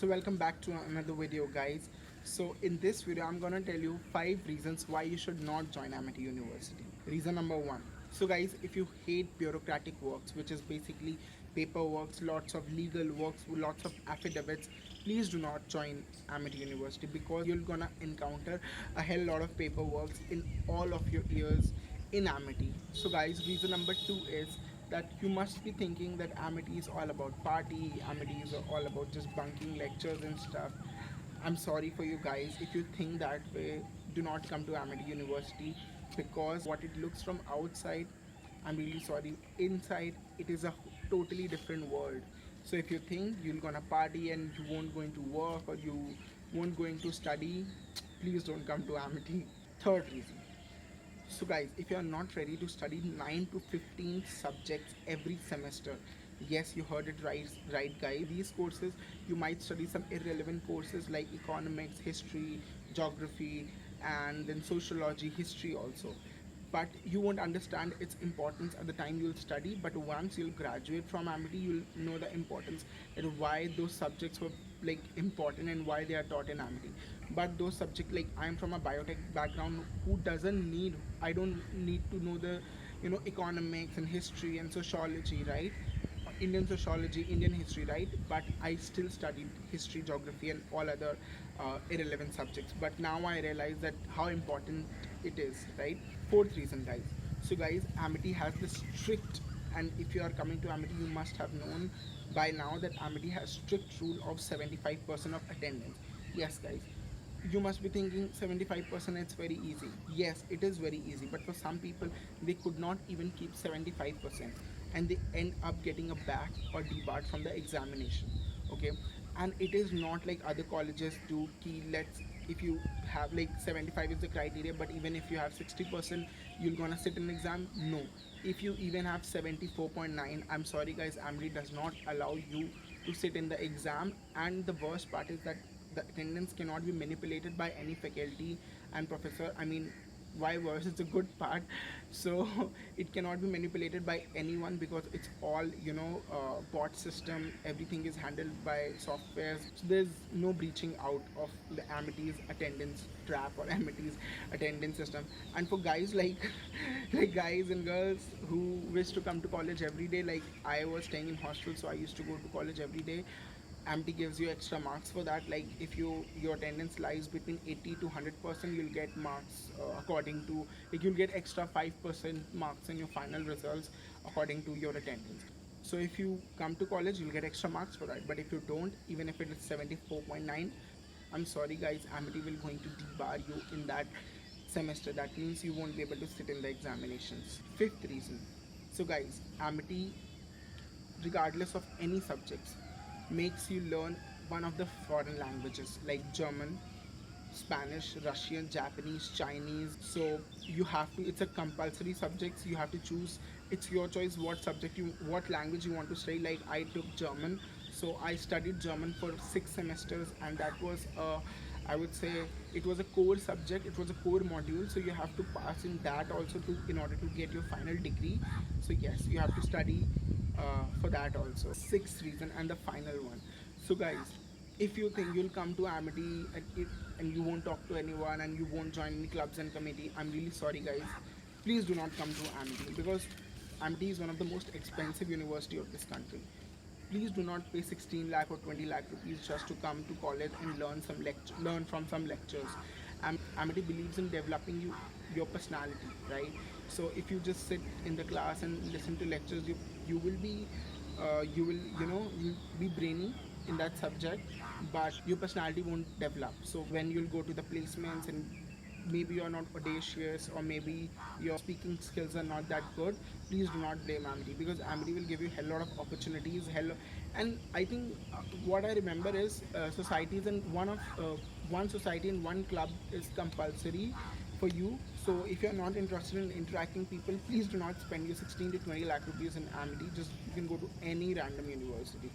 So welcome back to another video, guys. So in this video I'm gonna tell you 5 reasons why you should not join Amity University. Reason number 1. So guys, if you hate bureaucratic works, which is basically paperwork, lots of legal works, lots of affidavits, please do not join Amity University because you're gonna encounter a hell lot of paperwork in all of your years in Amity. So guys, reason number 2 is that you must be thinking that Amity is all about party, Amity is all about just bunking lectures and stuff. I'm sorry for you guys. If you think that way, do not come to Amity University because what it looks from outside, I'm really sorry, inside it is a totally different world. So if you think you're gonna party and you won't going to work or you won't going to study, please don't come to Amity. Third reason, so guys, if you are not ready to study 9 to 15 subjects every semester, yes, you heard it right guys. These courses, you might study some irrelevant courses like economics, history, geography, and then sociology, history also. But you won't understand its importance at the time you'll study, but once you'll graduate from Amity, you'll know the importance and why those subjects were like important and why they are taught in Amity. But those subjects, like I'm from a biotech background, who doesn't need, I don't need to know the economics and history and sociology, right? Indian sociology, Indian history, right? But I still studied history, geography, and all other irrelevant subjects. But now I realize that how important it is, right? Fourth reason, guys. So, guys, Amity has this strict, and if you are coming to Amity, you must have known by now that Amity has strict rule of 75% of attendance. Yes, guys, you must be thinking 75% it's very easy. Yes, it is very easy, but for some people they could not even keep 75% and they end up getting a back or debarred from the examination. Okay, and it is not like other colleges do key. Let's, if you have like 75 is the criteria, but even if you have 60%, you're gonna sit an exam. No, if you even have 74.9, I'm sorry guys, AMRI does not allow you to sit in the exam. And the worst part is that the attendance cannot be manipulated by any faculty and professor. I mean, why worse, it's a good part. So it cannot be manipulated by anyone because it's all bot system. Everything is handled by softwares, so there's no breaching out of the Amity's attendance trap or Amity's attendance system. And for guys like like guys and girls who wish to come to college every day, like I was staying in hostel, so I used to go to college every day. AMT gives you extra marks for that. Like if your attendance lies between 80 to 100%, you'll get marks according to, like you'll get extra 5% marks in your final results according to your attendance. So if you come to college, you'll get extra marks for that. But if you don't, even if it is 74.9, I'm sorry guys, Amity will going to debar you in that semester. That means you won't be able to sit in the examinations. Fifth reason. So guys, Amity, regardless of any subjects, makes you learn one of the foreign languages like German, Spanish, Russian, Japanese, Chinese. So you have to, it's a compulsory subject. You have to choose, it's your choice what subject you, what language you want to study. Like I took German, so I studied German for 6 semesters, and that was I would say it was a core subject, it was a core module, so you have to pass in that also to, in order to get your final degree. So yes, you have to study for that also. Sixth reason and the final one. So guys, if you think you'll come to Amity and you won't talk to anyone and you won't join any clubs and committee, I'm really sorry guys. Please do not come to Amity because Amity is one of the most expensive university of this country. Please do not pay 16 lakh or 20 lakh rupees just to come to college and learn from some lectures. Amity believes in developing your personality, right? So if you just sit in the class and listen to lectures, you will be you will you'll be brainy in that subject, but your personality won't develop. So when you'll go to the placements and maybe you're not audacious or maybe your speaking skills are not that good, please do not blame Amity because Amity will give you a lot of opportunities. And I think what I remember is societies, and one society and one club is compulsory for you. So if you're not interested in interacting people, please do not spend your 16 to 20 lakh rupees in Amity. Just you can go to any random university,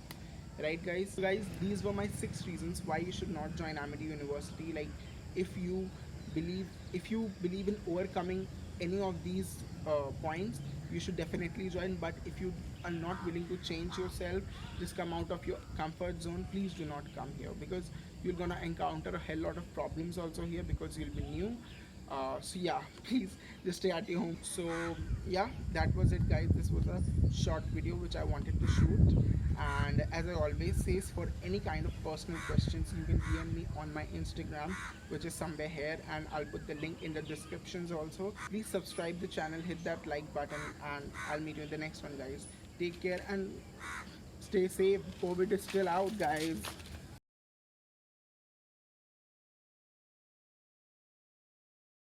right guys? So guys, these were my 6 reasons why you should not join Amity University. Like if you believe in overcoming any of these points, you should definitely join. But if you are not willing to change yourself, just come out of your comfort zone, please do not come here, because you're gonna encounter a hell lot of problems also here, because you'll be new. So yeah, please just stay at your home. So yeah, that was it guys. This was a short video which I wanted to shoot. And as I always says, for any kind of personal questions, you can DM me on my Instagram, which is somewhere here, and I'll put the link in the descriptions also. Please subscribe the channel, hit that like button, and I'll meet you in the next one guys. Take care and stay safe. COVID is still out guys.